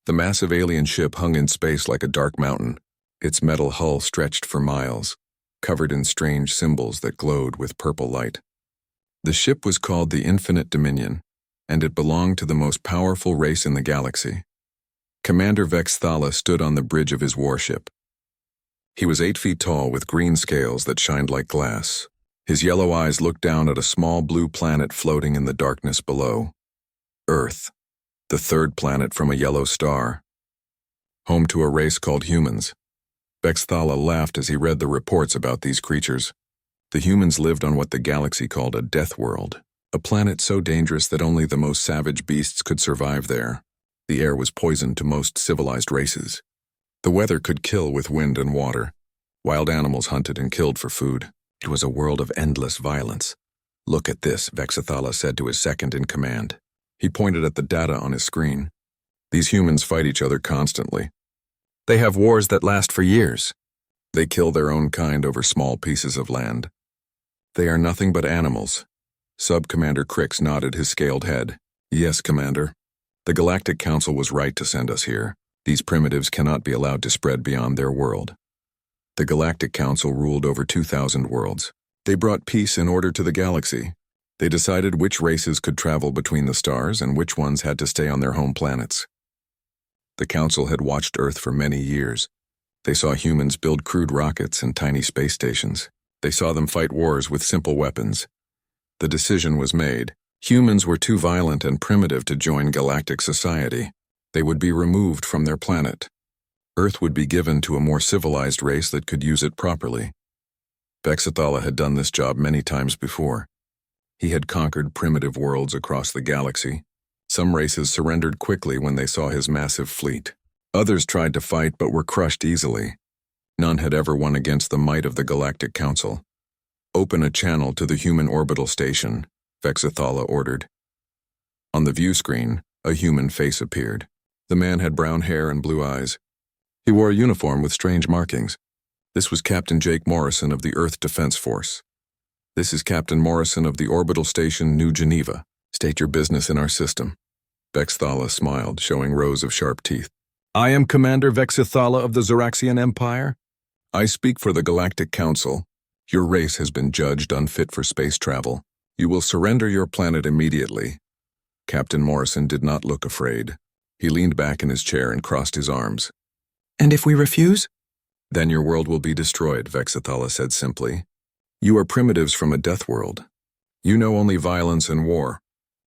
The massive alien ship hung in space like a dark mountain, its metal hull stretched for miles, covered in strange symbols that glowed with purple light. The ship was called the Infinite Dominion, and it belonged to the most powerful race in the galaxy. Commander Vex Thala stood on the bridge of his warship. He was 8 feet tall with green scales that shined like glass. His yellow eyes looked down at a small blue planet floating in the darkness below. Earth, the third planet from a yellow star. Home to a race called humans. Vex Thala laughed as he read the reports about these creatures. The humans lived on what the galaxy called a death world, a planet so dangerous that only the most savage beasts could survive there. The air was poisoned to most civilized races. The weather could kill with wind and water. Wild animals hunted and killed for food. It was a world of endless violence. "Look at this," Vex Thala said to his second in command. He pointed at the data on his screen. "These humans fight each other constantly. They have wars that last for years. They kill their own kind over small pieces of land. They are nothing but animals." Sub-Commander Crix nodded his scaled head. "Yes, Commander. The Galactic Council was right to send us here. These primitives cannot be allowed to spread beyond their world." The Galactic Council ruled over 2,000 worlds. They brought peace and order to the galaxy. They decided which races could travel between the stars and which ones had to stay on their home planets. The Council had watched Earth for many years. They saw humans build crude rockets and tiny space stations. They saw them fight wars with simple weapons. The decision was made. Humans were too violent and primitive to join galactic society. They would be removed from their planet. Earth would be given to a more civilized race that could use it properly. Vex Thala had done this job many times before. He had conquered primitive worlds across the galaxy. Some races surrendered quickly when they saw his massive fleet. Others tried to fight but were crushed easily. None had ever won against the might of the Galactic Council. "Open a channel to the human orbital station," Vex Thala ordered. On the view screen, a human face appeared. The man had brown hair and blue eyes. He wore a uniform with strange markings. This was Captain Jake Morrison of the Earth Defense Force. "This is Captain Morrison of the Orbital Station New Geneva. State your business in our system." Vex Thala smiled, showing rows of sharp teeth. "I am Commander Vex Thala of the Zoraxian Empire. I speak for the Galactic Council. Your race has been judged unfit for space travel. You will surrender your planet immediately." Captain Morrison did not look afraid. He leaned back in his chair and crossed his arms. "And if we refuse?" "Then your world will be destroyed," Vex Thala said simply. "You are primitives from a death world. You know only violence and war.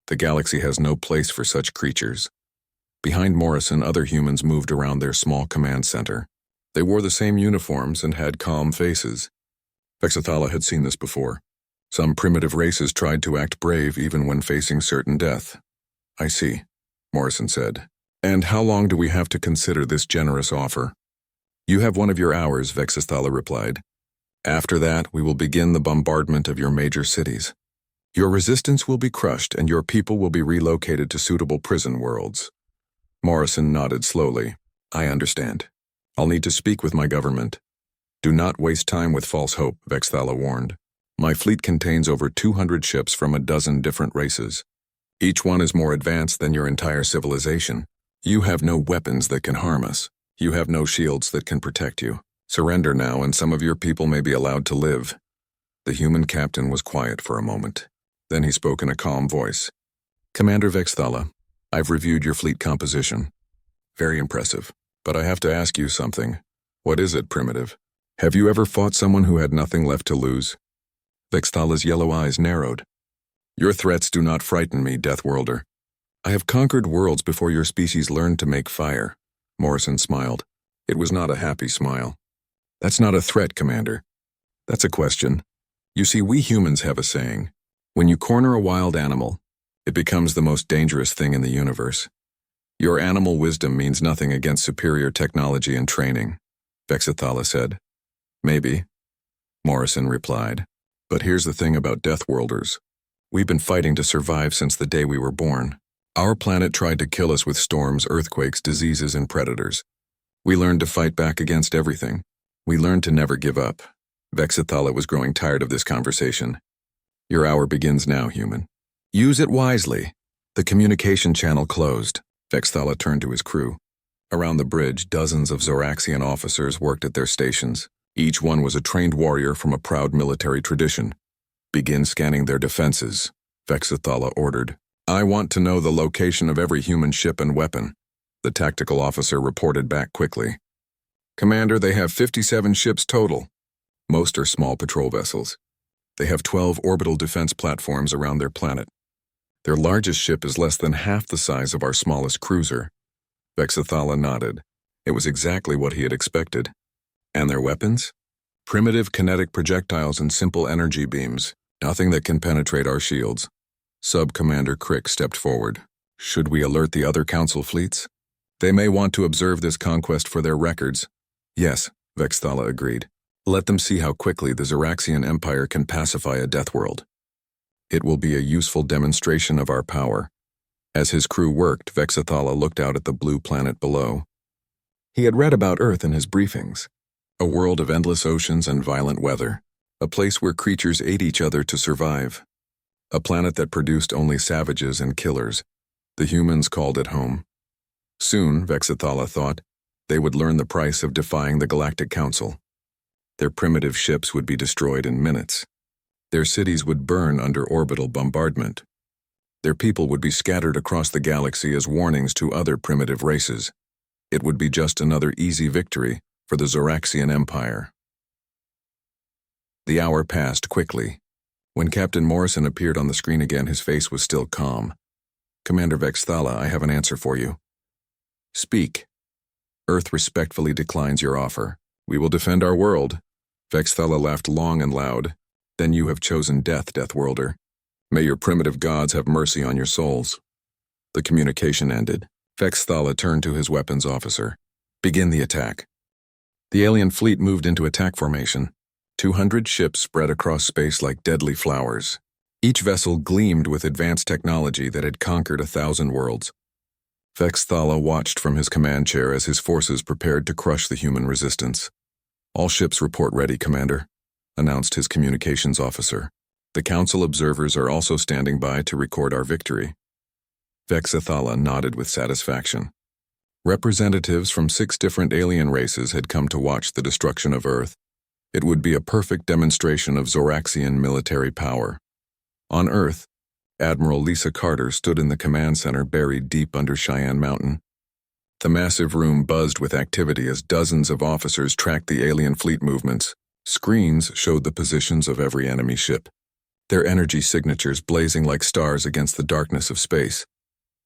The galaxy has no place for such creatures." Behind Morrison, other humans moved around their small command center. They wore the same uniforms and had calm faces. Vex Thala had seen this before. Some primitive races tried to act brave even when facing certain death. "I see," Morrison said. "And how long do we have to consider this generous offer?" "You have one of your hours," Vex Thala replied. "After that, we will begin the bombardment of your major cities. Your resistance will be crushed and your people will be relocated to suitable prison worlds." Morrison nodded slowly. "I understand. I'll need to speak with my government." "Do not waste time with false hope," Vex Thala warned. "My fleet contains over 200 ships from a dozen different races. Each one is more advanced than your entire civilization. You have no weapons that can harm us. You have no shields that can protect you. Surrender now and some of your people may be allowed to live." The human captain was quiet for a moment. Then he spoke in a calm voice. "Commander Vex Thala, I've reviewed your fleet composition. Very impressive. But I have to ask you something. What is it, primitive? Have you ever fought someone who had nothing left to lose?" Vex Thala's yellow eyes narrowed. "Your threats do not frighten me, Deathworlder. I have conquered worlds before your species learned to make fire." Morrison smiled. It was not a happy smile. "That's not a threat, Commander. That's a question. You see, we humans have a saying. When you corner a wild animal, it becomes the most dangerous thing in the universe. Your animal wisdom means nothing against superior technology and training," Vex Thala said. "Maybe," Morrison replied. "But here's the thing about Deathworlders. We've been fighting to survive since the day we were born. Our planet tried to kill us with storms, earthquakes, diseases, and predators. We learned to fight back against everything. We learned to never give up." Vex Thala was growing tired of this conversation. "Your hour begins now, human. Use it wisely." The communication channel closed. Vex Thala turned to his crew. Around the bridge, dozens of Zoraxian officers worked at their stations. Each one was a trained warrior from a proud military tradition. "Begin scanning their defenses," Vexathala ordered. "I want to know the location of every human ship and weapon." The tactical officer reported back quickly. "Commander, they have 57 ships total. Most are small patrol vessels. They have 12 orbital defense platforms around their planet. Their largest ship is less than half the size of our smallest cruiser." Vexathala nodded. It was exactly what he had expected. "And their weapons? Primitive kinetic projectiles and simple energy beams. Nothing that can penetrate our shields." Sub-Commander Crick stepped forward. "Should we alert the other Council fleets? They may want to observe this conquest for their records." "Yes," Vexathala agreed. "Let them see how quickly the Zoraxian Empire can pacify a death world. It will be a useful demonstration of our power." As his crew worked, Vexathala looked out at the blue planet below. He had read about Earth in his briefings. A world of endless oceans and violent weather. A place where creatures ate each other to survive. A planet that produced only savages and killers. The humans called it home. Soon, Vexathala thought, they would learn the price of defying the Galactic Council. Their primitive ships would be destroyed in minutes. Their cities would burn under orbital bombardment. Their people would be scattered across the galaxy as warnings to other primitive races. It would be just another easy victory for the Zoraxian Empire. The hour passed quickly. When Captain Morrison appeared on the screen again, his face was still calm. "Commander Vexathala, I have an answer for you." "Speak." "Earth respectfully declines your offer. We will defend our world." Vexathala laughed long and loud. "Then you have chosen death, Deathworlder. May your primitive gods have mercy on your souls." The communication ended. Vexathala turned to his weapons officer. "Begin the attack." The alien fleet moved into attack formation. 200 ships spread across space like deadly flowers. Each vessel gleamed with advanced technology that had conquered 1,000 worlds. Vexathala watched from his command chair as his forces prepared to crush the human resistance. "All ships report ready, Commander," announced his communications officer. "The Council observers are also standing by to record our victory." Vexathala nodded with satisfaction. Representatives from 6 different alien races had come to watch the destruction of Earth. It would be a perfect demonstration of Zoraxian military power. On Earth, Admiral Lisa Carter stood in the command center buried deep under Cheyenne Mountain. The massive room buzzed with activity as dozens of officers tracked the alien fleet movements. Screens showed the positions of every enemy ship, their energy signatures blazing like stars against the darkness of space.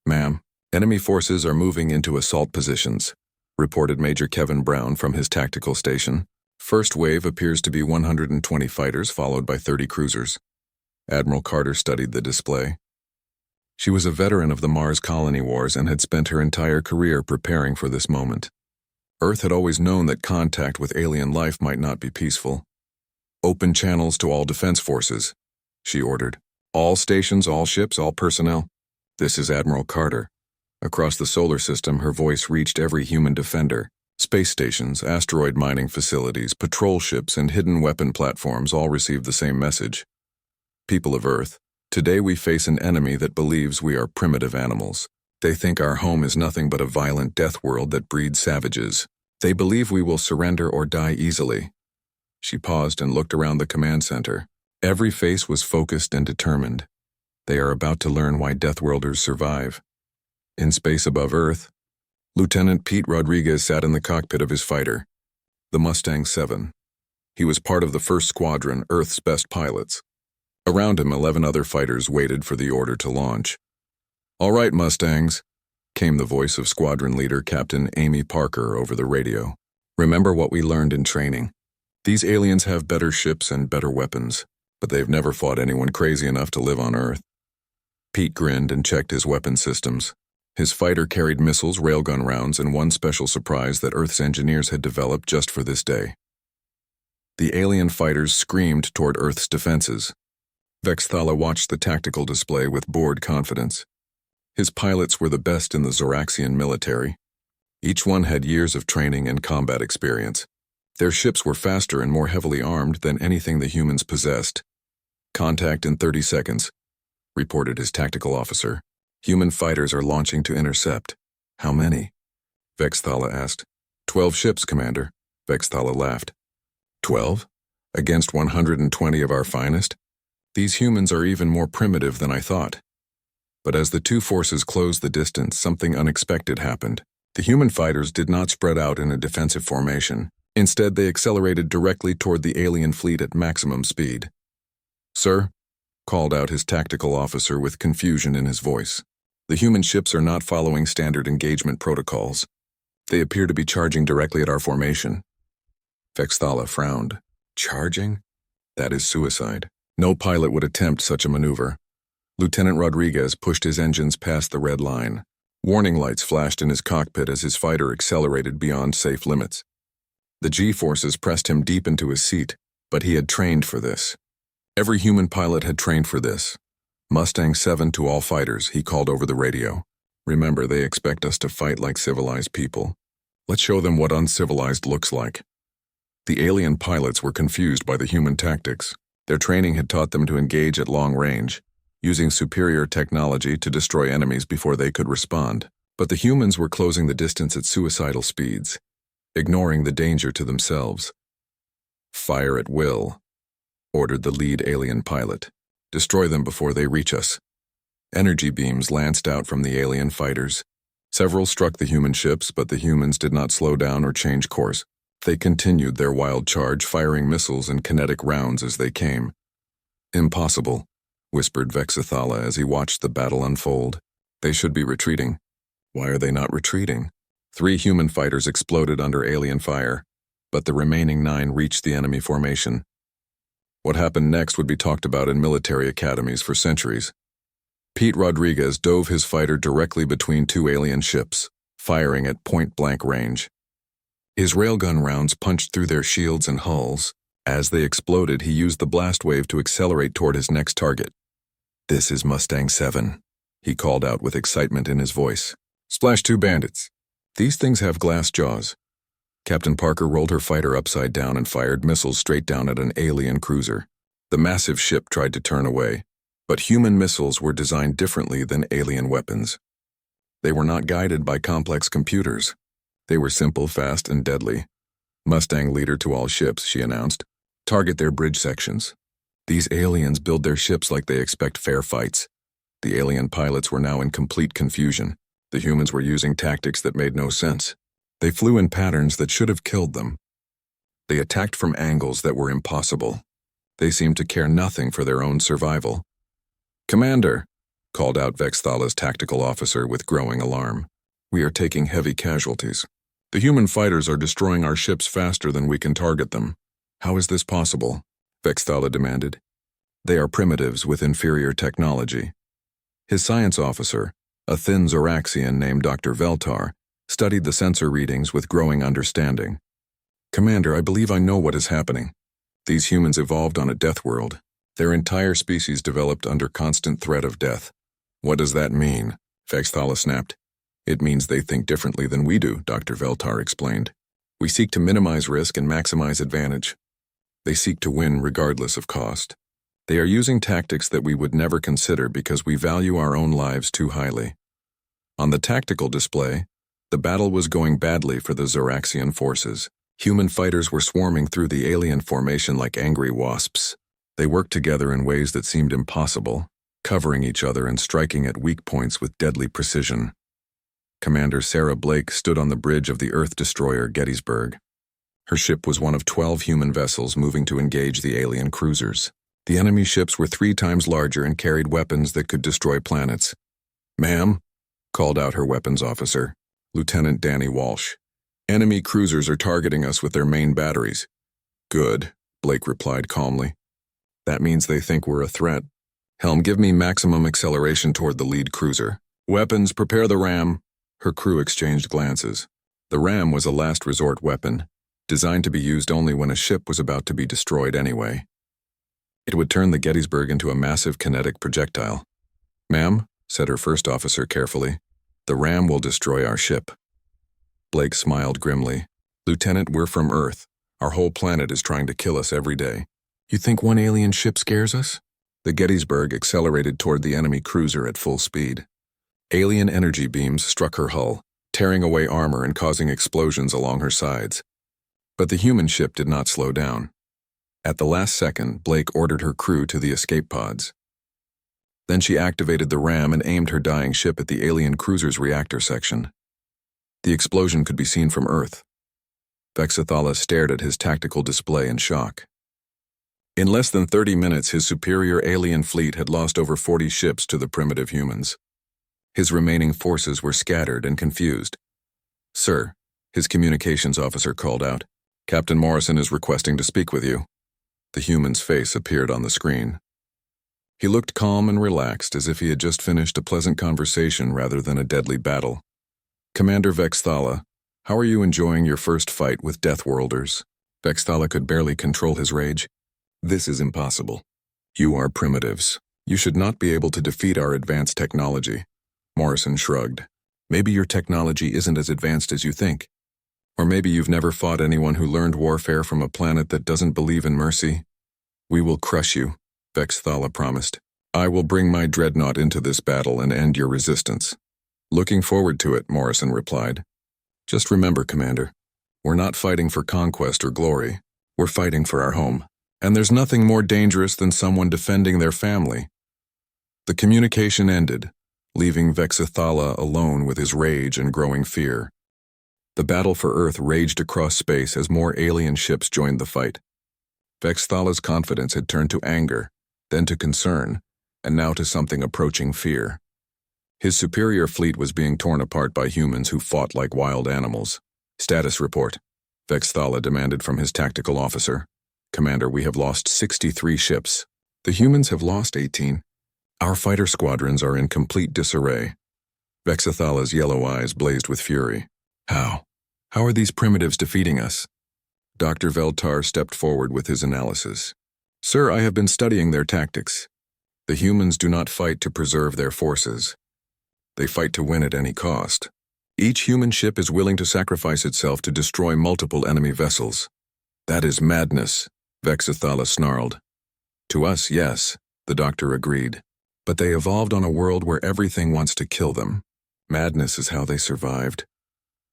"Ma'am, enemy forces are moving into assault positions," reported Major Kevin Brown from his tactical station. "First wave appears to be 120 fighters, followed by 30 cruisers." Admiral Carter studied the display. She was a veteran of the Mars colony wars and had spent her entire career preparing for this moment. Earth had always known that contact with alien life might not be peaceful. "Open channels to all defense forces," she ordered. "All stations, all ships, all personnel. This is Admiral Carter." Across the solar system, her voice reached every human defender. Space stations, asteroid mining facilities, patrol ships, and hidden weapon platforms all received the same message. "People of Earth, today we face an enemy that believes we are primitive animals. They think our home is nothing but a violent death world that breeds savages. They believe we will surrender or die easily." She paused and looked around the command center. Every face was focused and determined. They are about to learn why Deathworlders survive. In space above Earth, Lieutenant Pete Rodriguez sat in the cockpit of his fighter, the Mustang 7. He was part of the first squadron, Earth's best pilots. Around him, 11 other fighters waited for the order to launch. "All right, Mustangs," came the voice of squadron leader Captain Amy Parker over the radio. "Remember what we learned in training. These aliens have better ships and better weapons, but they've never fought anyone crazy enough to live on Earth." Pete grinned and checked his weapon systems. His fighter carried missiles, railgun rounds, and one special surprise that Earth's engineers had developed just for this day. The alien fighters screamed toward Earth's defenses. Vexathala watched the tactical display with bored confidence. His pilots were the best in the Zoraxian military. Each one had years of training and combat experience. Their ships were faster and more heavily armed than anything the humans possessed. "Contact in 30 seconds, reported his tactical officer. "Human fighters are launching to intercept." "How many?" Vexthala asked. 12 ships, Commander. Vexthala laughed. 12? Against 120 of our finest? These humans are even more primitive than I thought. But as the two forces closed the distance, something unexpected happened. The human fighters did not spread out in a defensive formation. Instead, they accelerated directly toward the alien fleet at maximum speed. Sir, called out his tactical officer with confusion in his voice. The human ships are not following standard engagement protocols. They appear to be charging directly at our formation. Vexthala frowned. Charging? That is suicide. No pilot would attempt such a maneuver. Lieutenant Rodriguez pushed his engines past the red line. Warning lights flashed in his cockpit as his fighter accelerated beyond safe limits. The G-forces pressed him deep into his seat, but he had trained for this. Every human pilot had trained for this. Mustang 7 to all fighters, he called over the radio. Remember, they expect us to fight like civilized people. Let's show them what uncivilized looks like. The alien pilots were confused by the human tactics. Their training had taught them to engage at long range, using superior technology to destroy enemies before they could respond. But the humans were closing the distance at suicidal speeds, ignoring the danger to themselves. Fire at will, ordered the lead alien pilot. Destroy them before they reach us. Energy beams lanced out from the alien fighters. Several struck the human ships, but the humans did not slow down or change course. They continued their wild charge, firing missiles and kinetic rounds as they came. Impossible, whispered Vexthala as he watched the battle unfold. They should be retreating. Why are they not retreating? 3 human fighters exploded under alien fire, but the remaining 9 reached the enemy formation. What happened next would be talked about in military academies for centuries. Pete Rodriguez dove his fighter directly between 2 alien ships, firing at point-blank range. His railgun rounds punched through their shields and hulls. As they exploded, he used the blast wave to accelerate toward his next target. This is Mustang 7, he called out with excitement in his voice. Splash 2 bandits. These things have glass jaws. Captain Parker rolled her fighter upside down and fired missiles straight down at an alien cruiser. The massive ship tried to turn away, but human missiles were designed differently than alien weapons. They were not guided by complex computers. They were simple, fast, and deadly. Mustang leader to all ships, she announced. Target their bridge sections. These aliens build their ships like they expect fair fights. The alien pilots were now in complete confusion. The humans were using tactics that made no sense. They flew in patterns that should have killed them. They attacked from angles that were impossible. They seemed to care nothing for their own survival. Commander, called out Vexthala's tactical officer with growing alarm. We are taking heavy casualties. The human fighters are destroying our ships faster than we can target them. How is this possible? Vexthala demanded. They are primitives with inferior technology. His science officer, a thin Zoraxian named Dr. Veltar, studied the sensor readings with growing understanding. Commander, I believe I know what is happening. These humans evolved on a death world. Their entire species developed under constant threat of death. What does that mean? Vexthala snapped. It means they think differently than we do, Dr. Veltar explained. We seek to minimize risk and maximize advantage. They seek to win regardless of cost. They are using tactics that we would never consider because we value our own lives too highly. On the tactical display, the battle was going badly for the Zoraxian forces. Human fighters were swarming through the alien formation like angry wasps. They worked together in ways that seemed impossible, covering each other and striking at weak points with deadly precision. Commander Sarah Blake stood on the bridge of the Earth destroyer Gettysburg. Her ship was one of 12 human vessels moving to engage the alien cruisers. The enemy ships were 3 times larger and carried weapons that could destroy planets. Ma'am, called out her weapons officer, Lieutenant Danny Walsh. Enemy cruisers are targeting us with their main batteries. Good, Blake replied calmly. That means they think we're a threat. Helm, give me maximum acceleration toward the lead cruiser. Weapons, prepare the ram. Her crew exchanged glances. The ram was a last resort weapon, designed to be used only when a ship was about to be destroyed anyway. It would turn the Gettysburg into a massive kinetic projectile. Ma'am, said her first officer carefully, the ram will destroy our ship. Blake smiled grimly. Lieutenant, we're from Earth. Our whole planet is trying to kill us every day. You think one alien ship scares us? The Gettysburg accelerated toward the enemy cruiser at full speed. Alien energy beams struck her hull, tearing away armor and causing explosions along her sides. But the human ship did not slow down. At the last second, Blake ordered her crew to the escape pods. Then she activated the ram and aimed her dying ship at the alien cruiser's reactor section. The explosion could be seen from Earth. Vexathala stared at his tactical display in shock. In less than 30 minutes, his superior alien fleet had lost over 40 ships to the primitive humans. His remaining forces were scattered and confused. "Sir," his communications officer called out, "Captain Morrison is requesting to speak with you." The human's face appeared on the screen. He looked calm and relaxed, as if he had just finished a pleasant conversation rather than a deadly battle. "Commander Vexathala, how are you enjoying your first fight with Deathworlders?" Vexathala could barely control his rage. "This is impossible. You are primitives. You should not be able to defeat our advanced technology." Morrison shrugged. "Maybe your technology isn't as advanced as you think. Or maybe you've never fought anyone who learned warfare from a planet that doesn't believe in mercy. We will crush you," Vexathala promised. "I will bring my dreadnought into this battle and end your resistance." "Looking forward to it," Morrison replied. "Just remember, Commander, we're not fighting for conquest or glory. We're fighting for our home. And there's nothing more dangerous than someone defending their family." The communication ended, leaving Vexathala alone with his rage and growing fear. The battle for Earth raged across space as more alien ships joined the fight. Vexathala's confidence had turned to anger, then to concern, and now to something approaching fear. His superior fleet was being torn apart by humans who fought like wild animals. "Status report," Vexathala demanded from his tactical officer. "Commander, we have lost 63 ships. The humans have lost 18. Our fighter squadrons are in complete disarray." Vexathala's yellow eyes blazed with fury. How? How are these primitives defeating us?" Dr. Veltar stepped forward with his analysis. "Sir, I have been studying their tactics. The humans do not fight to preserve their forces. They fight to win at any cost. Each human ship is willing to sacrifice itself to destroy multiple enemy vessels." "That is madness," Vexathala snarled. "To us, yes," the doctor agreed. "But they evolved on a world where everything wants to kill them. Madness is how they survived."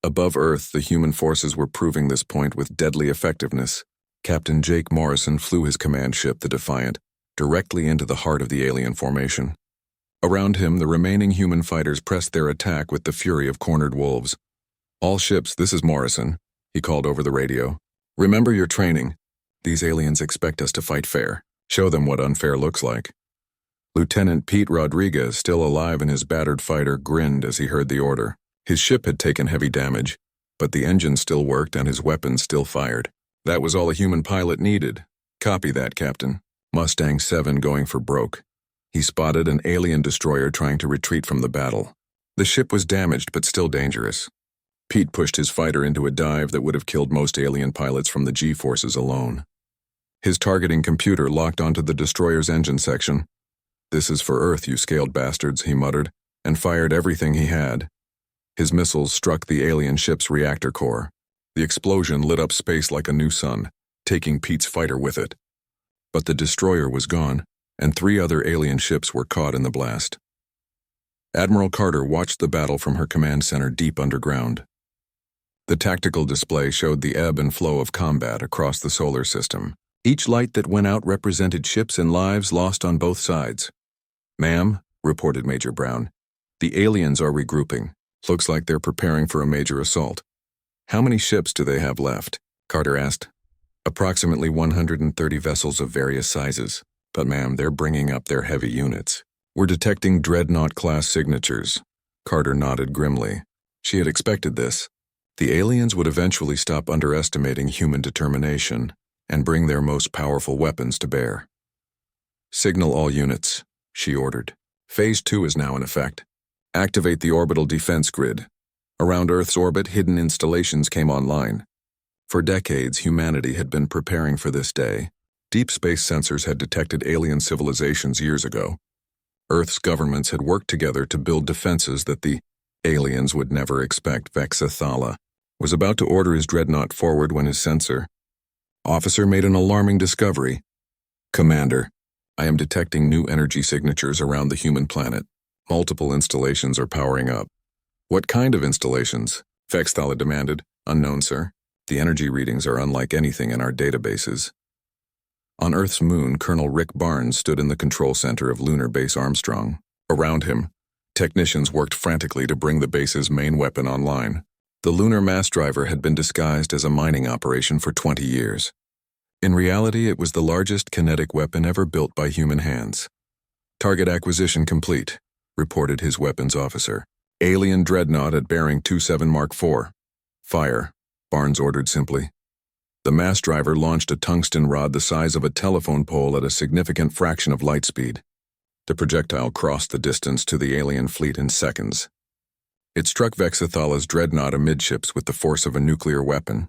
Above Earth, the human forces were proving this point with deadly effectiveness. Captain Jake Morrison flew his command ship, the Defiant, directly into the heart of the alien formation. Around him, the remaining human fighters pressed their attack with the fury of cornered wolves. "All ships, this is Morrison," he called over the radio. "Remember your training. These aliens expect us to fight fair. Show them what unfair looks like." Lieutenant Pete Rodriguez, still alive in his battered fighter, grinned as he heard the order. His ship had taken heavy damage, but the engine still worked and his weapons still fired. That was all a human pilot needed. "Copy that, Captain." Mustang 7 going for broke. He spotted an alien destroyer trying to retreat from the battle. The ship was damaged but still dangerous. Pete pushed his fighter into a dive that would have killed most alien pilots from the G-forces alone. His targeting computer locked onto the destroyer's engine section. "This is for Earth, you scaled bastards," he muttered, and fired everything he had. His missiles struck the alien ship's reactor core. The explosion lit up space like a new sun, taking Pete's fighter with it. But the destroyer was gone, and 3 other alien ships were caught in the blast. Admiral Carter watched the battle from her command center deep underground. The tactical display showed the ebb and flow of combat across the solar system. Each light that went out represented ships and lives lost on both sides. "Ma'am," reported Major Brown, "the aliens are regrouping. Looks like they're preparing for a major assault." "How many ships do they have left?" Carter asked. "Approximately 130 vessels of various sizes. But ma'am, they're bringing up their heavy units. We're detecting dreadnought-class signatures." Carter nodded grimly. She had expected this. The aliens would eventually stop underestimating human determination and bring their most powerful weapons to bear. "Signal all units," she ordered. "Phase 2 is now in effect. Activate the orbital defense grid." Around Earth's orbit, hidden installations came online. For decades, humanity had been preparing for this day. Deep space sensors had detected alien civilizations years ago. Earth's governments had worked together to build defenses that the aliens would never expect. Vexathala was about to order his dreadnought forward when his sensor officer made an alarming discovery. "Commander, I am detecting new energy signatures around the human planet. Multiple installations are powering up. What kind of installations? Vexthala demanded. Unknown, sir. The energy readings are unlike anything in our databases. On Earth's moon, Colonel Rick Barnes stood in the control center of Lunar Base Armstrong. Around him, technicians worked frantically to bring the base's main weapon online. The lunar mass driver had been disguised as a mining operation for 20 years. In reality, it was the largest kinetic weapon ever built by human hands. Target acquisition complete, reported his weapons officer. Alien dreadnought at bearing 27 Mark IV. Fire, Barnes ordered simply. The mass driver launched a tungsten rod the size of a telephone pole at a significant fraction of light speed. The projectile crossed the distance to the alien fleet in seconds. It struck Vexathala's dreadnought amidships with the force of a nuclear weapon.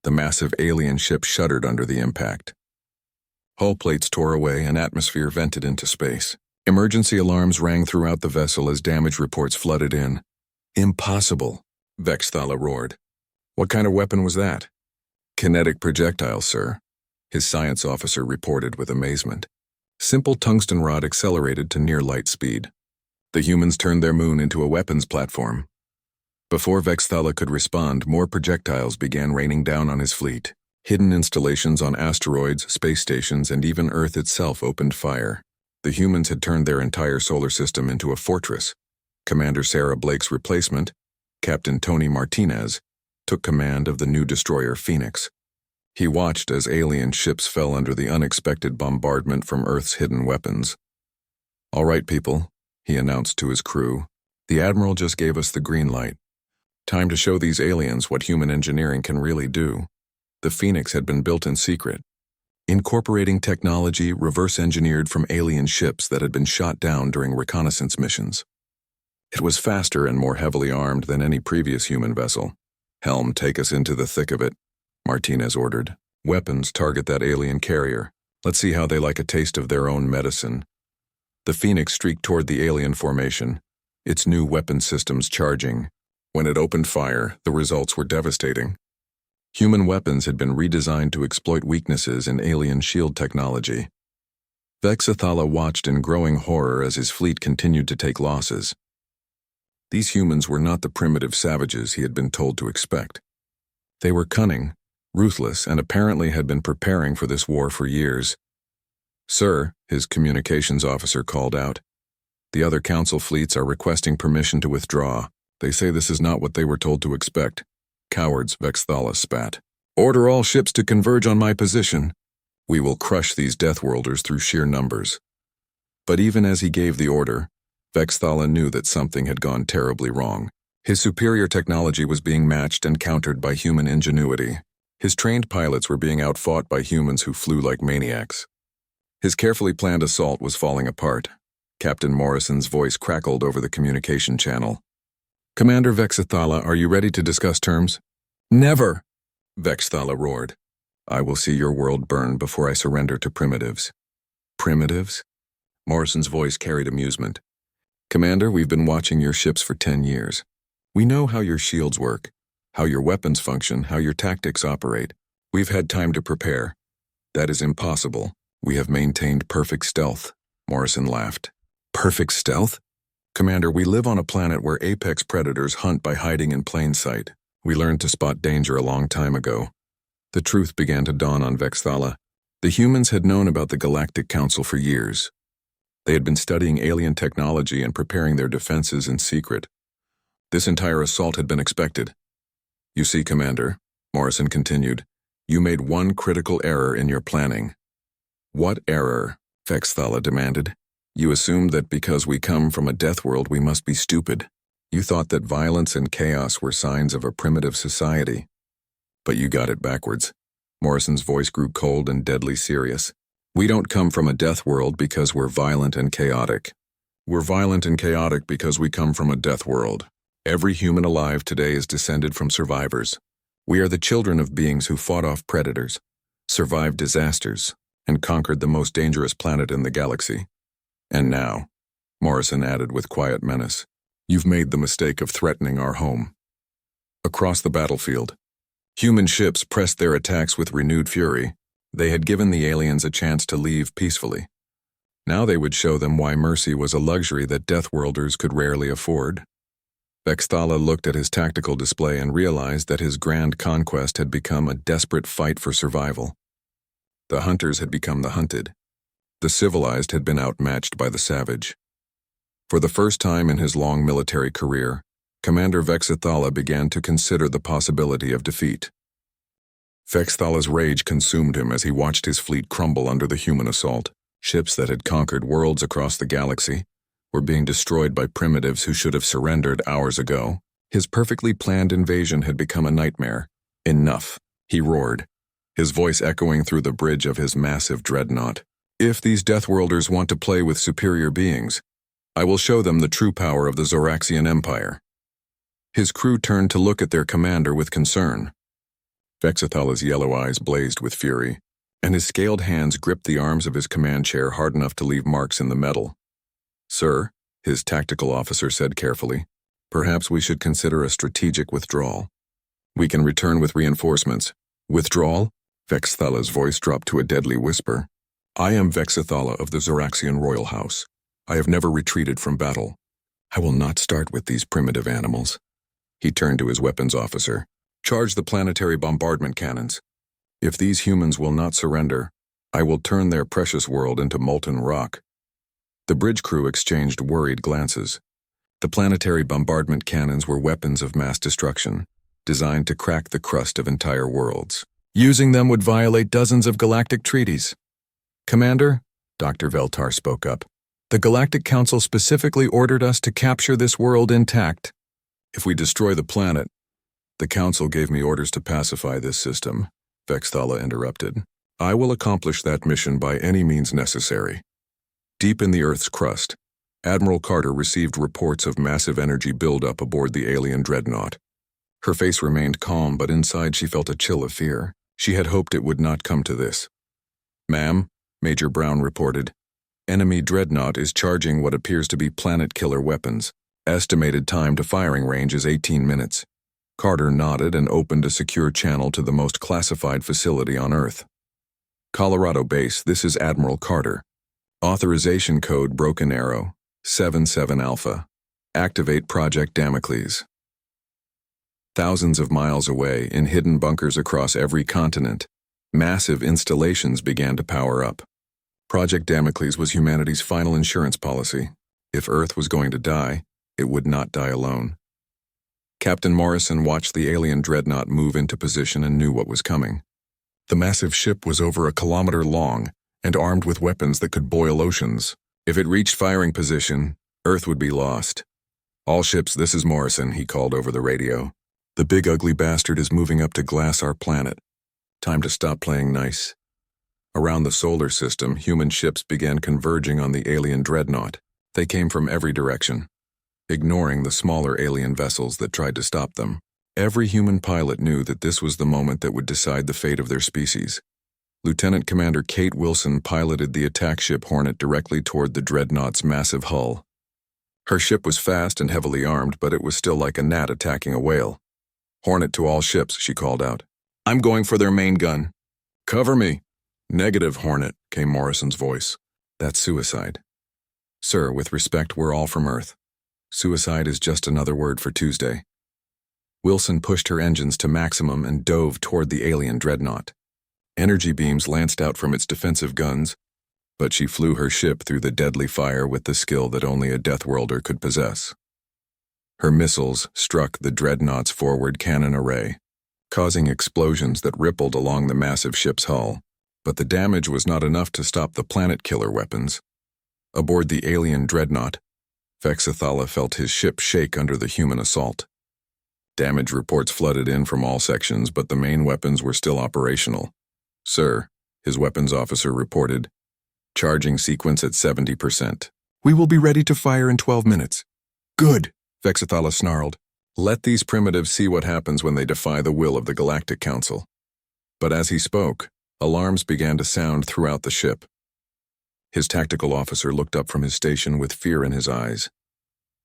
The massive alien ship shuddered under the impact. Hull plates tore away and atmosphere vented into space. Emergency alarms rang throughout the vessel as damage reports flooded in. Impossible, Vexthala roared. What kind of weapon was that? Kinetic projectile, sir, his science officer reported with amazement. Simple tungsten rod accelerated to near light speed. The humans turned their moon into a weapons platform. Before Vexthala could respond, more projectiles began raining down on his fleet. Hidden installations on asteroids, space stations, and even Earth itself opened fire. The humans had turned their entire solar system into a fortress. Commander Sarah Blake's replacement, Captain Tony Martinez, took command of the new destroyer Phoenix. He watched as alien ships fell under the unexpected bombardment from Earth's hidden weapons. All right, people, he announced to his crew. The Admiral just gave us the green light. Time to show these aliens what human engineering can really do. The Phoenix had been built in secret, incorporating technology reverse-engineered from alien ships that had been shot down during reconnaissance missions. It was faster and more heavily armed than any previous human vessel. Helm, take us into the thick of it, Martinez ordered. Weapons target that alien carrier. Let's see how they like a taste of their own medicine. The Phoenix streaked toward the alien formation, its new weapon systems charging. When it opened fire, the results were devastating. Human weapons had been redesigned to exploit weaknesses in alien shield technology. Vexathala watched in growing horror as his fleet continued to take losses. These humans were not the primitive savages he had been told to expect. They were cunning, ruthless, and apparently had been preparing for this war for years. Sir, his communications officer called out. The other council fleets are requesting permission to withdraw. They say this is not what they were told to expect. Cowards, Vexthala spat. Order all ships to converge on my position. We will crush these Deathworlders through sheer numbers. But even as he gave the order, Vexthala knew that something had gone terribly wrong. His superior technology was being matched and countered by human ingenuity. His trained pilots were being outfought by humans who flew like maniacs. His carefully planned assault was falling apart. Captain Morrison's voice crackled over the communication channel. Commander Vexathala, are you ready to discuss terms? Never, Vexthala roared. I will see your world burn before I surrender to primitives. Primitives? Morrison's voice carried amusement. Commander, we've been watching your ships for 10 years. We know how your shields work, how your weapons function, how your tactics operate. We've had time to prepare. That is impossible. We have maintained perfect stealth, Morrison laughed. Perfect stealth? Commander, we live on a planet where apex predators hunt by hiding in plain sight. We learned to spot danger a long time ago. The truth began to dawn on Vexthala. The humans had known about the Galactic Council for years. They had been studying alien technology and preparing their defenses in secret. This entire assault had been expected. You see, Commander, Morrison continued, you made one critical error in your planning. What error? Vexthala demanded. You assumed that because we come from a death world we must be stupid. You thought that violence and chaos were signs of a primitive society. But you got it backwards. Morrison's voice grew cold and deadly serious. We don't come from a death world because we're violent and chaotic. We're violent and chaotic because we come from a death world. Every human alive today is descended from survivors. We are the children of beings who fought off predators, survived disasters, and conquered the most dangerous planet in the galaxy. And now, Morrison added with quiet menace, you've made the mistake of threatening our home. Across the battlefield, human ships pressed their attacks with renewed fury. They had given the aliens a chance to leave peacefully. Now they would show them why mercy was a luxury that Deathworlders could rarely afford. Vexthala looked at his tactical display and realized that his grand conquest had become a desperate fight for survival. The hunters had become the hunted. The civilized had been outmatched by the savage. For the first time in his long military career, Commander Vexthala began to consider the possibility of defeat. Vexthala's rage consumed him as he watched his fleet crumble under the human assault. Ships that had conquered worlds across the galaxy were being destroyed by primitives who should have surrendered hours ago. His perfectly planned invasion had become a nightmare. Enough, he roared, his voice echoing through the bridge of his massive dreadnought. If these Deathworlders want to play with superior beings, I will show them the true power of the Zoraxian Empire. His crew turned to look at their commander with concern. Vexthala's yellow eyes blazed with fury, and his scaled hands gripped the arms of his command chair hard enough to leave marks in the metal. Sir, his tactical officer said carefully, perhaps we should consider a strategic withdrawal. We can return with reinforcements. Withdrawal? Vexthala's voice dropped to a deadly whisper. I am Vexthala of the Zoraxian Royal House. I have never retreated from battle. I will not start with these primitive animals. He turned to his weapons officer. Charge the planetary bombardment cannons. If these humans will not surrender, I will turn their precious world into molten rock. The bridge crew exchanged worried glances. The planetary bombardment cannons were weapons of mass destruction, designed to crack the crust of entire worlds. Using them would violate dozens of galactic treaties. Commander, Dr. Veltar spoke up, the Galactic Council specifically ordered us to capture this world intact. If we destroy the planet, the Council gave me orders to pacify this system, Vexthala interrupted. I will accomplish that mission by any means necessary. Deep in the Earth's crust, Admiral Carter received reports of massive energy buildup aboard the alien dreadnought. Her face remained calm, but inside she felt a chill of fear. She had hoped it would not come to this. Ma'am, Major Brown reported, enemy dreadnought is charging what appears to be planet-killer weapons. Estimated time to firing range is 18 minutes. Carter nodded and opened a secure channel to the most classified facility on Earth. Colorado Base, this is Admiral Carter. Authorization code Broken Arrow, 77 Alpha. Activate Project Damocles. Thousands of miles away, in hidden bunkers across every continent, massive installations began to power up. Project Damocles was humanity's final insurance policy. If Earth was going to die, it would not die alone. Captain Morrison watched the alien dreadnought move into position and knew what was coming. The massive ship was over a kilometer long and armed with weapons that could boil oceans. If it reached firing position, Earth would be lost. All ships, this is Morrison, he called over the radio. The big ugly bastard is moving up to glass our planet. Time to stop playing nice. Around the solar system, human ships began converging on the alien dreadnought. They came from every direction, ignoring the smaller alien vessels that tried to stop them. Every human pilot knew that this was the moment that would decide the fate of their species. Lieutenant Commander Kate Wilson piloted the attack ship Hornet directly toward the dreadnought's massive hull. Her ship was fast and heavily armed, but it was still like a gnat attacking a whale. Hornet to all ships, she called out. I'm going for their main gun. Cover me. Negative, Hornet, came Morrison's voice. That's suicide. Sir, with respect, we're all from Earth. Suicide is just another word for Tuesday. Wilson pushed her engines to maximum and dove toward the alien dreadnought. Energy beams lanced out from its defensive guns, but she flew her ship through the deadly fire with the skill that only a Deathworlder could possess. Her missiles struck the dreadnought's forward cannon array, causing explosions that rippled along the massive ship's hull. But the damage was not enough to stop the planet-killer weapons. Aboard the alien dreadnought, Vexthala felt his ship shake under the human assault. Damage reports flooded in from all sections, but the main weapons were still operational. Sir, his weapons officer reported, charging sequence at 70%. We will be ready to fire in 12 minutes. Good, Vexthala snarled. Let these primitives see what happens when they defy the will of the Galactic Council. But as he spoke, alarms began to sound throughout the ship. His tactical officer looked up from his station with fear in his eyes.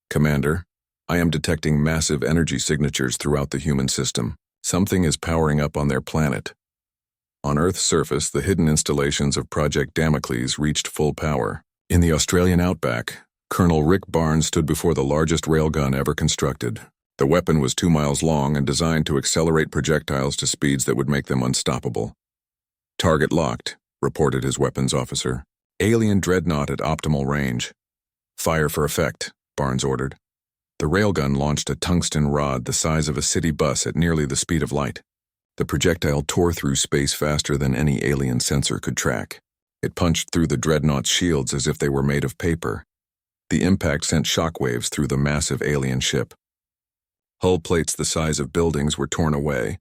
Commander, I am detecting massive energy signatures throughout the human system. Something is powering up on their planet. On Earth's surface, the hidden installations of Project Damocles reached full power. In the Australian outback, Colonel Rick Barnes stood before the largest railgun ever constructed. The weapon was 2 miles long and designed to accelerate projectiles to speeds that would make them unstoppable. "Target locked," reported his weapons officer. "Alien dreadnought at optimal range." "Fire for effect," Barnes ordered. The railgun launched a tungsten rod the size of a city bus at nearly the speed of light. The projectile tore through space faster than any alien sensor could track. It punched through the dreadnought's shields as if they were made of paper. The impact sent shockwaves through the massive alien ship. Hull plates the size of buildings were torn away.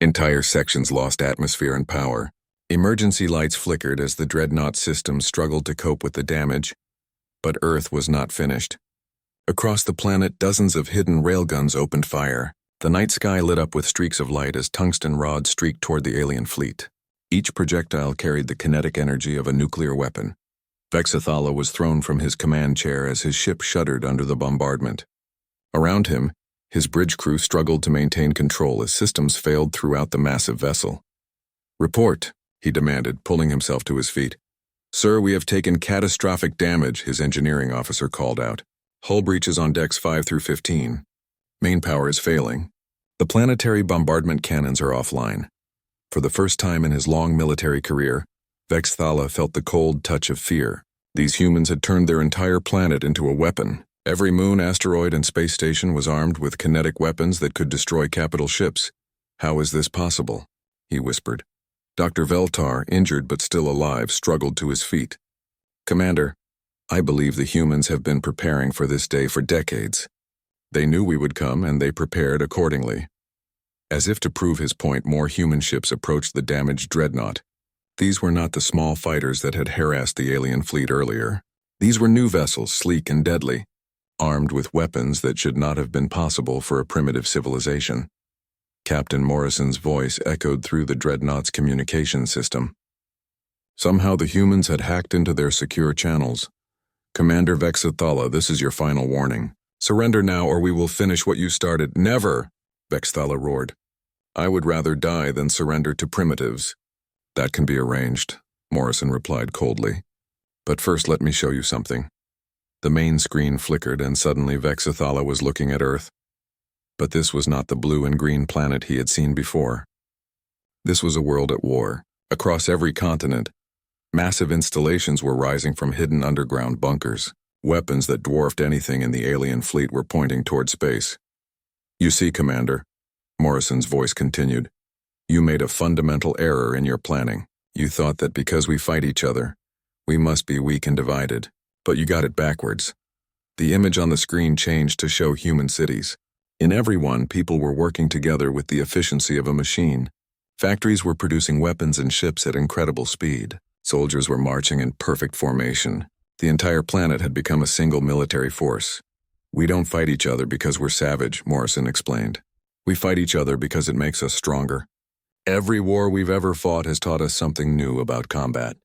Entire sections lost atmosphere and power. Emergency lights flickered as the dreadnought system struggled to cope with the damage. But Earth was not finished. Across the planet, dozens of hidden railguns opened fire. The night sky lit up with streaks of light as tungsten rods streaked toward the alien fleet. Each projectile carried the kinetic energy of a nuclear weapon. Vexathala was thrown from his command chair as his ship shuddered under the bombardment. Around him, his bridge crew struggled to maintain control as systems failed throughout the massive vessel. "Report," he demanded, pulling himself to his feet. "Sir, we have taken catastrophic damage," his engineering officer called out. "Hull breaches on decks 5 through 15. Main power is failing. The planetary bombardment cannons are offline." For the first time in his long military career, Vexthala felt the cold touch of fear. These humans had turned their entire planet into a weapon. Every moon, asteroid, and space station was armed with kinetic weapons that could destroy capital ships. "How is this possible?" he whispered. Dr. Veltar, injured but still alive, struggled to his feet. "Commander, I believe the humans have been preparing for this day for decades. They knew we would come, and they prepared accordingly." As if to prove his point, more human ships approached the damaged dreadnought. These were not the small fighters that had harassed the alien fleet earlier. These were new vessels, sleek and deadly, armed with weapons that should not have been possible for a primitive civilization. Captain Morrison's voice echoed through the dreadnought's communication system. Somehow the humans had hacked into their secure channels. "Commander Vexathala, this is your final warning. Surrender now or we will finish what you started." "Never!" Vexthala roared. "I would rather die than surrender to primitives." "That can be arranged," Morrison replied coldly. "But first let me show you something." The main screen flickered and suddenly Vexathala was looking at Earth. But this was not the blue and green planet he had seen before. This was a world at war. Across every continent, massive installations were rising from hidden underground bunkers. Weapons that dwarfed anything in the alien fleet were pointing toward space. "You see, Commander," Morrison's voice continued, "you made a fundamental error in your planning. You thought that because we fight each other, we must be weak and divided. But you got it backwards." The image on the screen changed to show human cities. In every one, people were working together with the efficiency of a machine. Factories were producing weapons and ships at incredible speed. Soldiers were marching in perfect formation. The entire planet had become a single military force. "We don't fight each other because we're savage," Morrison explained. "We fight each other because it makes us stronger. Every war we've ever fought has taught us something new about combat.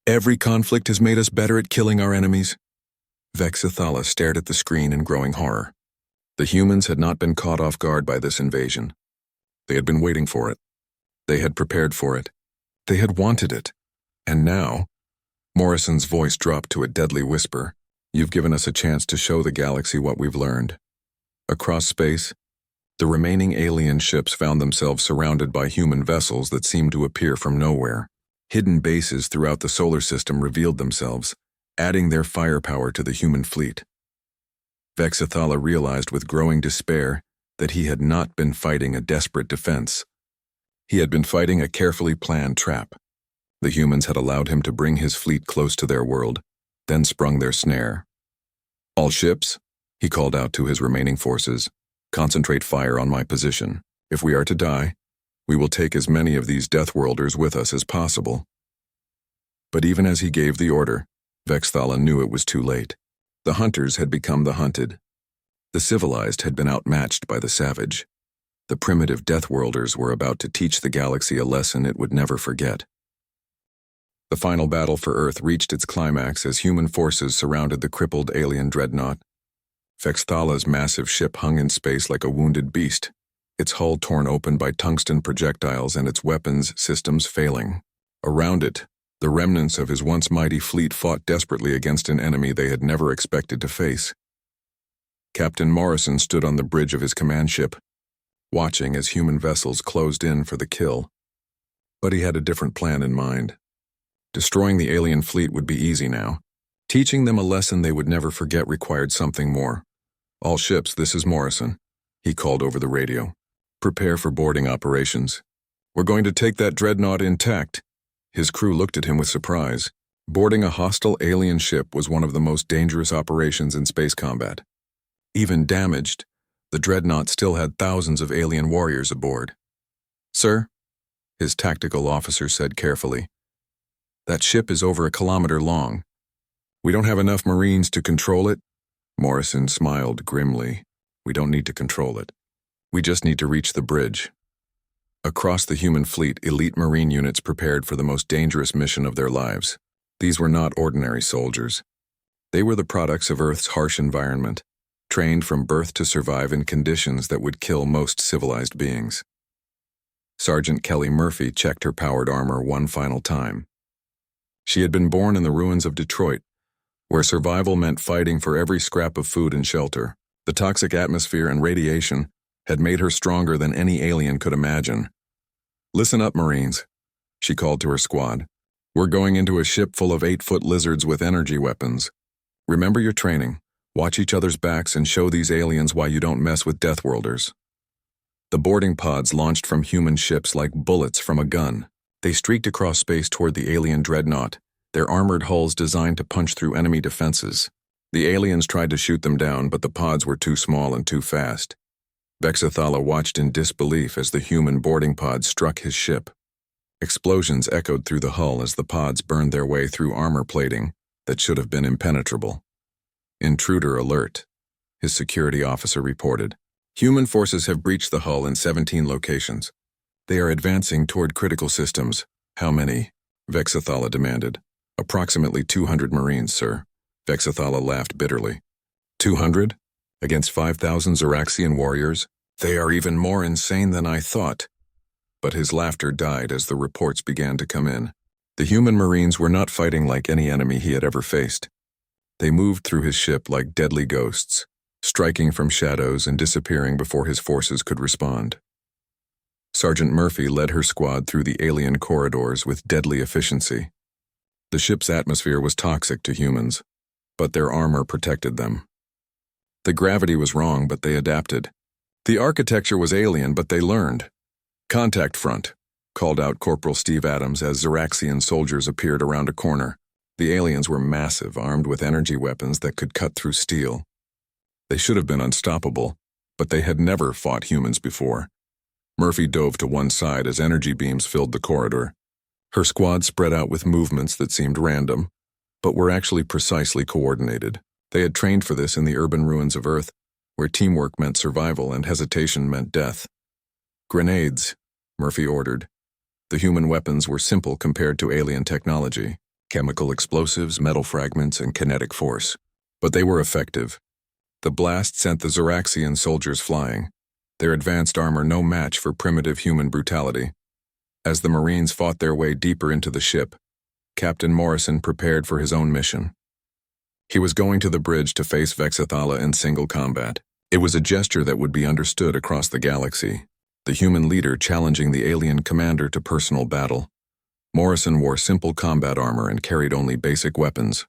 Every conflict has made us better at killing our enemies." Vexathala stared at the screen in growing horror. The humans had not been caught off guard by this invasion. They had been waiting for it. They had prepared for it. They had wanted it. And now, Morrison's voice dropped to a deadly whisper, "You've given us a chance to show the galaxy what we've learned." Across space, the remaining alien ships found themselves surrounded by human vessels that seemed to appear from nowhere. Hidden bases throughout the solar system revealed themselves, adding their firepower to the human fleet. Vexathala realized with growing despair that he had not been fighting a desperate defense. He had been fighting a carefully planned trap. The humans had allowed him to bring his fleet close to their world, then sprung their snare. "All ships," he called out to his remaining forces, "concentrate fire on my position. If we are to die, we will take as many of these Deathworlders with us as possible." But even as he gave the order, Vexthala knew it was too late. The hunters had become the hunted. The civilized had been outmatched by the savage. The primitive Deathworlders were about to teach the galaxy a lesson it would never forget. The final battle for Earth reached its climax as human forces surrounded the crippled alien dreadnought. Vexthala's massive ship hung in space like a wounded beast, its hull torn open by tungsten projectiles and its weapons systems failing. Around it, The remnants of his once mighty fleet fought desperately against an enemy they had never expected to face. Captain Morrison stood on the bridge of his command ship, watching as human vessels closed in for the kill. But he had a different plan in mind. Destroying the alien fleet would be easy now. Teaching them a lesson they would never forget required something more. "All ships, this is Morrison," he called over the radio. "Prepare for boarding operations. We're going to take that dreadnought intact." His crew looked at him with surprise. Boarding a hostile alien ship was one of the most dangerous operations in space combat. Even damaged, the dreadnought still had thousands of alien warriors aboard. "Sir," his tactical officer said carefully, "that ship is over 1 kilometer long. We don't have enough Marines to control it." Morrison smiled grimly. "We don't need to control it. We just need to reach the bridge." Across the human fleet, elite Marine units prepared for the most dangerous mission of their lives. These were not ordinary soldiers. They were the products of Earth's harsh environment, trained from birth to survive in conditions that would kill most civilized beings. Sergeant Kelly Murphy checked her powered armor one final time. She had been born in the ruins of Detroit, where survival meant fighting for every scrap of food and shelter. The toxic atmosphere and radiation had made her stronger than any alien could imagine. "Listen up, Marines," she called to her squad. "We're going into a ship full of 8-foot lizards with energy weapons. Remember your training. Watch each other's backs and show these aliens why you don't mess with Deathworlders." The boarding pods launched from human ships like bullets from a gun. They streaked across space toward the alien dreadnought, their armored hulls designed to punch through enemy defenses. The aliens tried to shoot them down, but the pods were too small and too fast. Vexathala watched in disbelief as the human boarding pod struck his ship. Explosions echoed through the hull as the pods burned their way through armor plating that should have been impenetrable. "Intruder alert," his security officer reported. "Human forces have breached the hull in 17 locations. They are advancing toward critical systems." "How many?" Vexathala demanded. "Approximately 200 Marines, sir." Vexathala laughed bitterly. 200? Against 5,000 Zeraxian warriors? They are even more insane than I thought. But his laughter died as the reports began to come in. The human Marines were not fighting like any enemy he had ever faced. They moved through his ship like deadly ghosts, striking from shadows and disappearing before his forces could respond. Sergeant Murphy led her squad through the alien corridors with deadly efficiency. The ship's atmosphere was toxic to humans, but their armor protected them. The gravity was wrong, but they adapted. The architecture was alien, but they learned. "Contact front," called out Corporal Steve Adams as Zeraxian soldiers appeared around a corner. The aliens were massive, armed with energy weapons that could cut through steel. They should have been unstoppable, but they had never fought humans before. Murphy dove to one side as energy beams filled the corridor. Her squad spread out with movements that seemed random, but were actually precisely coordinated. They had trained for this in the urban ruins of Earth, where teamwork meant survival and hesitation meant death. "Grenades," Murphy ordered. The human weapons were simple compared to alien technology: chemical explosives, metal fragments, and kinetic force. But they were effective. The blast sent the Zeraxian soldiers flying, their advanced armor no match for primitive human brutality. As the Marines fought their way deeper into the ship, Captain Morrison prepared for his own mission. He was going to the bridge to face Vexathala in single combat. It was a gesture that would be understood across the galaxy, the human leader challenging the alien commander to personal battle. Morrison wore simple combat armor and carried only basic weapons: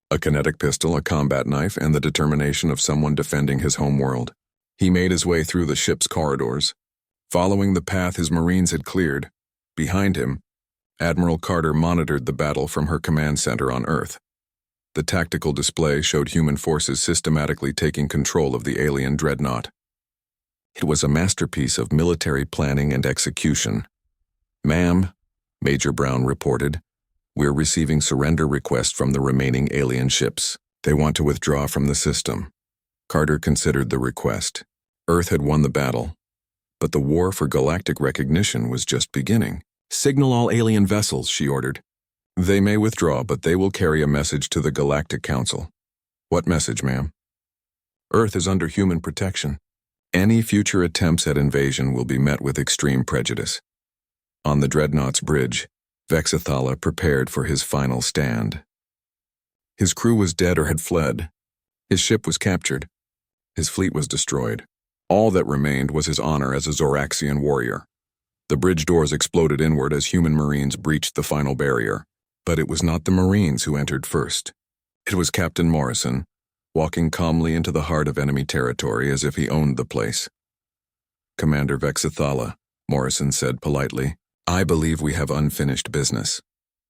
a kinetic pistol, a combat knife, and the determination of someone defending his homeworld. He made his way through the ship's corridors, following the path his Marines had cleared. Behind him, Admiral Carter monitored the battle from her command center on Earth. The tactical display showed human forces systematically taking control of the alien dreadnought. It was a masterpiece of military planning and execution. "Ma'am," Major Brown reported, "we're receiving surrender requests from the remaining alien ships. They want to withdraw from the system." Carter considered the request. Earth had won the battle, but the war for galactic recognition was just beginning. "Signal all alien vessels," she ordered. "They may withdraw, but they will carry a message to the Galactic Council." "What message, ma'am?" "Earth is under human protection. Any future attempts at invasion will be met with extreme prejudice." On the dreadnought's bridge, Vexathala prepared for his final stand. His crew was dead or had fled. His ship was captured. His fleet was destroyed. All that remained was his honor as a Zoraxian warrior. The bridge doors exploded inward as human marines breached the final barrier. But it was not the marines who entered first. It was Captain Morrison, walking calmly into the heart of enemy territory as if he owned the place. "Commander Vexathala," Morrison said politely, "I believe we have unfinished business."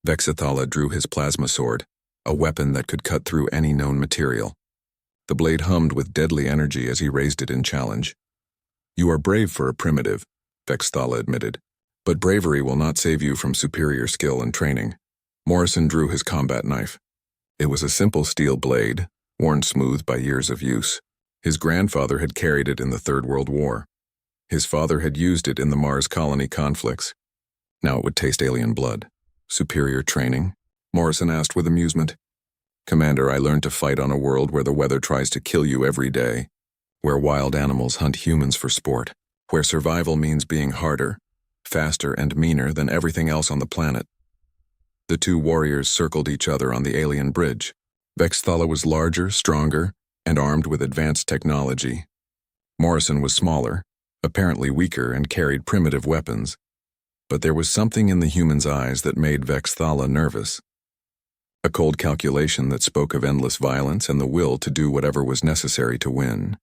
Vexathala drew his plasma sword, a weapon that could cut through any known material. The blade hummed with deadly energy as he raised it in challenge. "You are brave for a primitive," Vexathala admitted, "but bravery will not save you from superior skill and training." Morrison drew his combat knife. It was a simple steel blade, worn smooth by years of use. His grandfather had carried it in the Third World War. His father had used it in the Mars colony conflicts. Now it would taste alien blood. "Superior training?" Morrison asked with amusement. "Commander, I learned to fight on a world where the weather tries to kill you every day, where wild animals hunt humans for sport, where survival means being harder, faster, and meaner than everything else on the planet." The two warriors circled each other on the alien bridge. Vexathala was larger, stronger, and armed with advanced technology. Morrison was smaller, apparently weaker, and carried primitive weapons. But there was something in the human's eyes that made Vexathala nervous. A cold calculation that spoke of endless violence and the will to do whatever was necessary to win.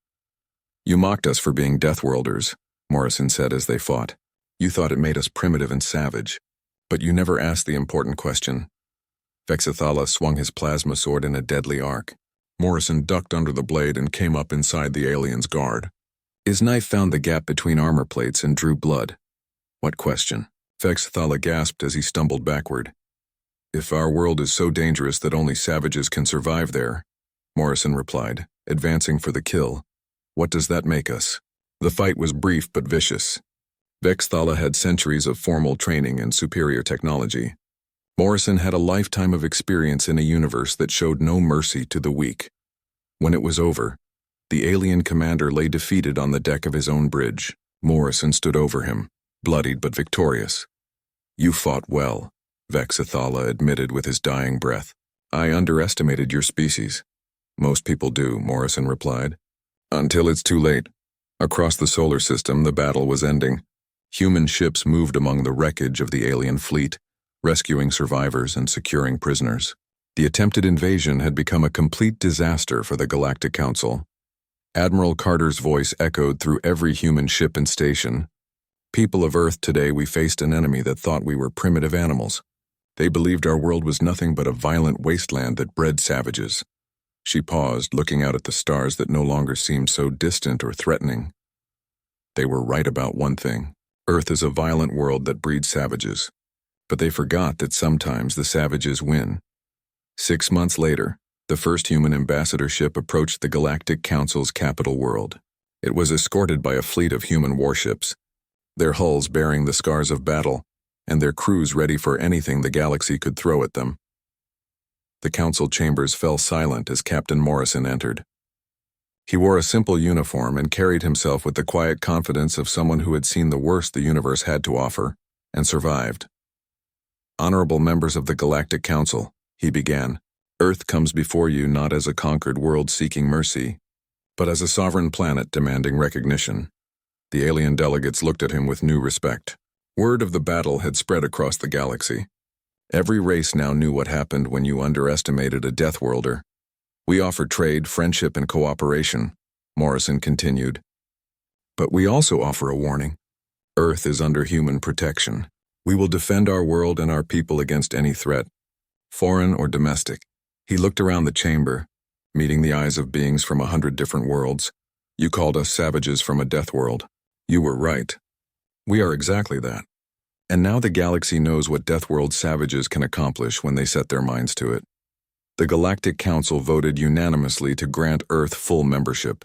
"You mocked us for being Deathworlders," Morrison said as they fought. "You thought it made us primitive and savage. But you never asked the important question." Vexathala swung his plasma sword in a deadly arc. Morrison ducked under the blade and came up inside the alien's guard. His knife found the gap between armor plates and drew blood. "What question?" Vexathala gasped as he stumbled backward. "If our world is so dangerous that only savages can survive there," Morrison replied, advancing for the kill, "what does that make us?" The fight was brief but vicious. Vexathala had centuries of formal training and superior technology. Morrison had a lifetime of experience in a universe that showed no mercy to the weak. When it was over, the alien commander lay defeated on the deck of his own bridge. Morrison stood over him, bloodied but victorious. "You fought well," Vexathala admitted with his dying breath. "I underestimated your species." "Most people do," Morrison replied. "Until it's too late." Across the solar system, the battle was ending. Human ships moved among the wreckage of the alien fleet, rescuing survivors and securing prisoners. The attempted invasion had become a complete disaster for the Galactic Council. Admiral Carter's voice echoed through every human ship and station. "People of Earth, today we faced an enemy that thought we were primitive animals. They believed our world was nothing but a violent wasteland that bred savages." She paused, looking out at the stars that no longer seemed so distant or threatening. They were right about one thing. Earth is a violent world that breeds savages. But they forgot that sometimes the savages win. 6 months later, the first human ambassador ship approached the Galactic Council's capital world. It was escorted by a fleet of human warships, their hulls bearing the scars of battle, and their crews ready for anything the galaxy could throw at them. The council chambers fell silent as Captain Morrison entered. He wore a simple uniform and carried himself with the quiet confidence of someone who had seen the worst the universe had to offer, and survived. "Honorable members of the Galactic Council," he began, "Earth comes before you not as a conquered world seeking mercy, but as a sovereign planet demanding recognition." The alien delegates looked at him with new respect. Word of the battle had spread across the galaxy. Every race now knew what happened when you underestimated a Deathworlder. "We offer trade, friendship, and cooperation," Morrison continued. "But we also offer a warning. Earth is under human protection. We will defend our world and our people against any threat, foreign or domestic." He looked around the chamber, meeting the eyes of beings from 100 different worlds. "You called us savages from a death world. You were right. We are exactly that. And now the galaxy knows what Deathworld savages can accomplish when they set their minds to it." The Galactic Council voted unanimously to grant Earth full membership.